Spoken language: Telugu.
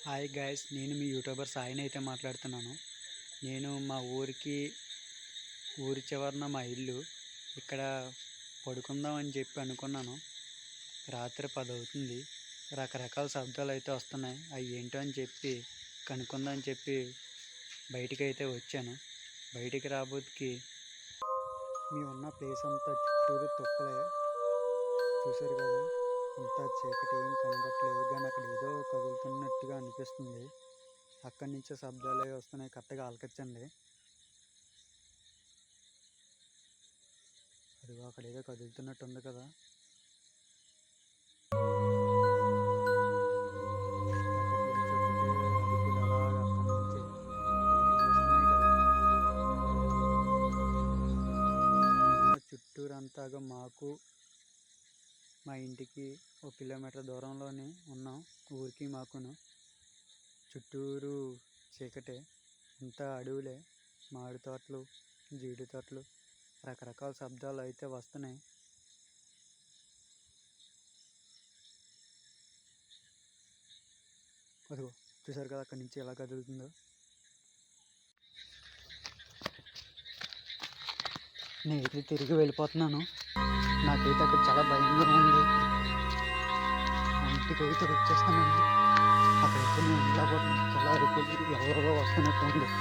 హాయ్ గైస్, నేను మీ యూట్యూబర్ సాయిని అయితే మాట్లాడుతున్నాను. నేను మా ఊరి చివరన మా ఇల్లు. ఇక్కడ పడుకుందాం అని చెప్పి అనుకున్నాను. రాత్రి 10 అవుతుంది. రకరకాల శబ్దాలు అయితే వస్తున్నాయి. అవి ఏంటో అని చెప్పి కనుక్కుందాం అని చెప్పి బయటికి అయితే వచ్చాను. బయటికి రాబోతుకి మేము ఉన్న ప్లేస్ అంతా చుట్టూరు తుప్పలే. చూశారు కదా, అంతా చీకటి, ఏం కనబట్టలేదు. కానీ అక్కడ ఏదో కదులుతున్నట్టుగా అనిపిస్తుంది. అక్కడి నుంచే శబ్దాలు అవి వస్తున్నాయి. కరెక్ట్గా ఆలకించండి. అదిగో అక్కడ ఏదో కదులుతున్నట్టు ఉంది కదా. అరుపులు అలాగా అక్కడి నుంచి వినిపిస్తున్నాయి కదా. చుట్టూరంతాగా మా ఇంటికి 1 కిలోమీటర్ దూరంలోనే ఉన్నాం. ఊరికి మాకును చుట్టూరు చీకటే, అంతా అడవులే. మామిడి తోటలు, జీడి తోటలు, రకరకాల శబ్దాలు అయితే వస్తున్నాయి. అదిగో చూసారు కదా, అక్కడి నుంచి ఎలా కదులుతుందో. నేనైతే తిరిగి వెళ్ళిపోతున్నాను. నాకైతే అక్కడ చాలా భయంగా ఉంది. ఇంటికి అయితే వచ్చేస్తానండి. అక్కడైతే నేను ఇలా చాలా అరుపులు ఎవరో వస్తున్నట్టు ఉంది.